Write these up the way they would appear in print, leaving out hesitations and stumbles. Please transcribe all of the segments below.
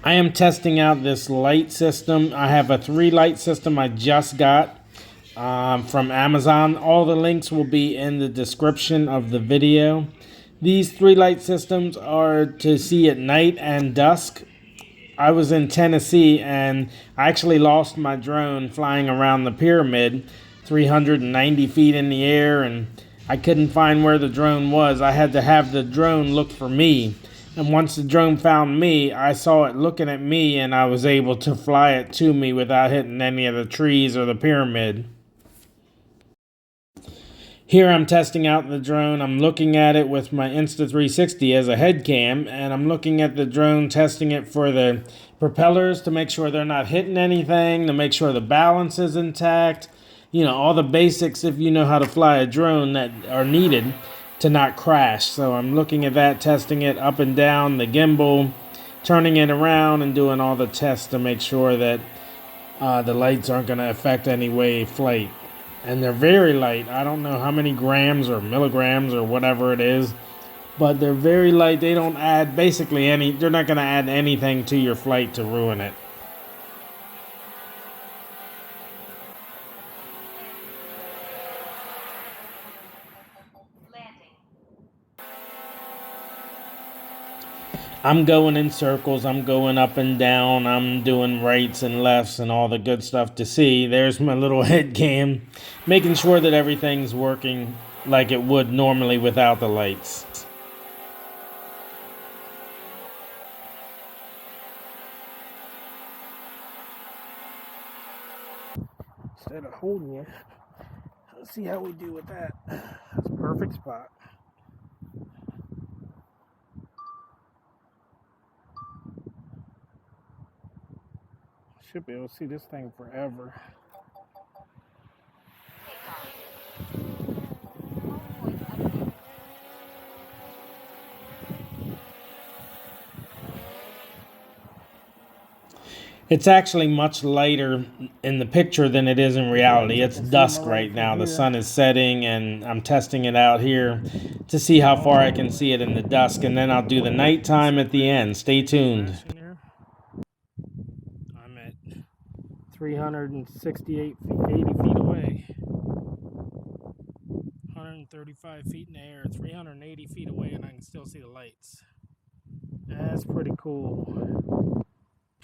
I am testing out this light system. I have a 3 light system I just got from Amazon. All the links will be in the description of the video. These 3 light systems are to see at night and dusk. I was in Tennessee and I actually lost my drone flying around the pyramid 390 feet in the air, and I couldn't find where the drone was. I had to have the drone look for me. And once the drone found me, I saw it looking at me and I was able to fly it to me without hitting any of the trees or the pyramid. Here I'm testing out the drone. I'm looking at it with my Insta360 as a head cam, and I'm looking at the drone, testing it for the propellers to make sure they're not hitting anything, to make sure the balance is intact. You know, all the basics if you know how to fly a drone that are needed to not crash. So I'm looking at that, testing it up and down, the gimbal, turning it around and doing all the tests to make sure that the lights aren't going to affect any wave flight. And they're very light. I don't know how many grams or milligrams or whatever it is, but they're very light. They don't add basically they're not going to add anything to your flight to ruin it. I'm going in circles, I'm going up and down, I'm doing rights and lefts and all the good stuff to see. There's my little head cam, making sure that everything's working like it would normally without the lights. Instead of holding you, let's see how we do with that. That's a perfect spot. Should be able to see this thing forever. It's actually much lighter in the picture than it is in reality. It's dusk right now. The sun is setting, and I'm testing it out here to see how far I can see it in the dusk, and then I'll do the nighttime at the end. Stay tuned. I'm at 368 feet, 80 feet away. 135 feet in the air, 380 feet away, and I can still see the lights. That's pretty cool.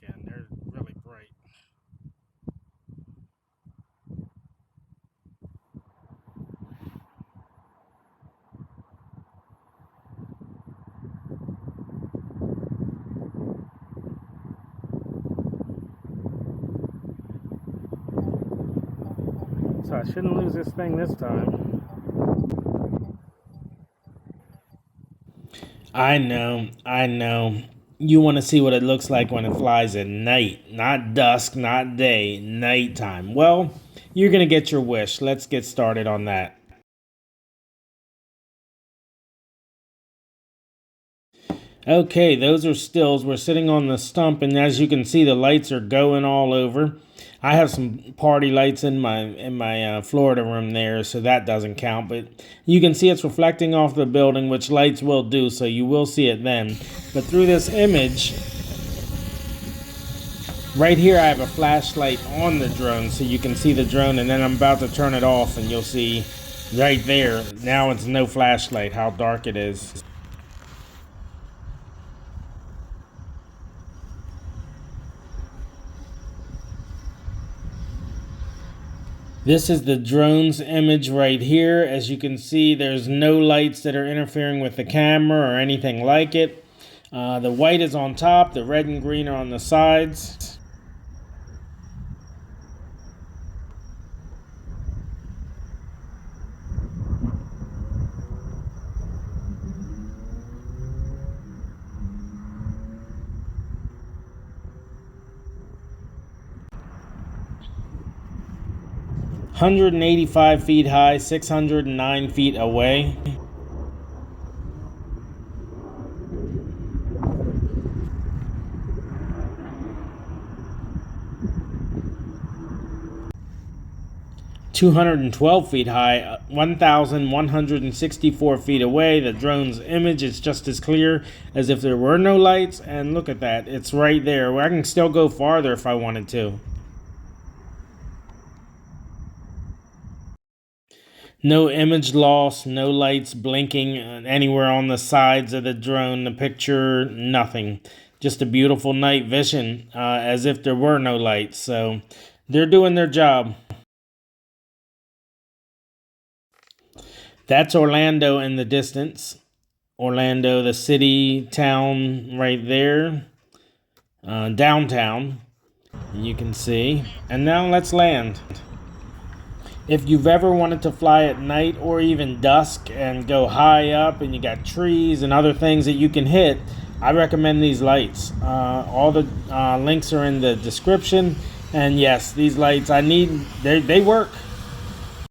Again, they're really bright. So I shouldn't lose this thing this time. I know. You want to see what it looks like when it flies at night. Not dusk, not day, nighttime. Well, you're going to get your wish. Let's get started on that. Okay, those are stills. We're sitting on the stump, and as you can see, the lights are going all over. I have some party lights in my Florida room there, so that doesn't count. But you can see it's reflecting off the building, which lights will do, so you will see it then. But through this image, right here I have a flashlight on the drone, so you can see the drone, and then I'm about to turn it off, and you'll see right there, now it's no flashlight, how dark it is. This is the drone's image right here. As you can see, there's no lights that are interfering with the camera or anything like it. The white is on top, the red and green are on the sides. (185 feet high, 609 feet away. 212 feet high, 1,164 feet away. The drone's image is just as clear as if there were no lights. And look at that. It's right there. I can still go farther if I wanted to. No image loss, no lights blinking anywhere on the sides of the drone, the picture, nothing. Just a beautiful night vision, as if there were no lights. So they're doing their job. That's Orlando in the distance. Orlando, the city, town right there. Downtown, you can see. And now let's land. If you've ever wanted to fly at night or even dusk and go high up and you got trees and other things that you can hit, I recommend these lights. All the links are in the description. And yes, these lights, they work.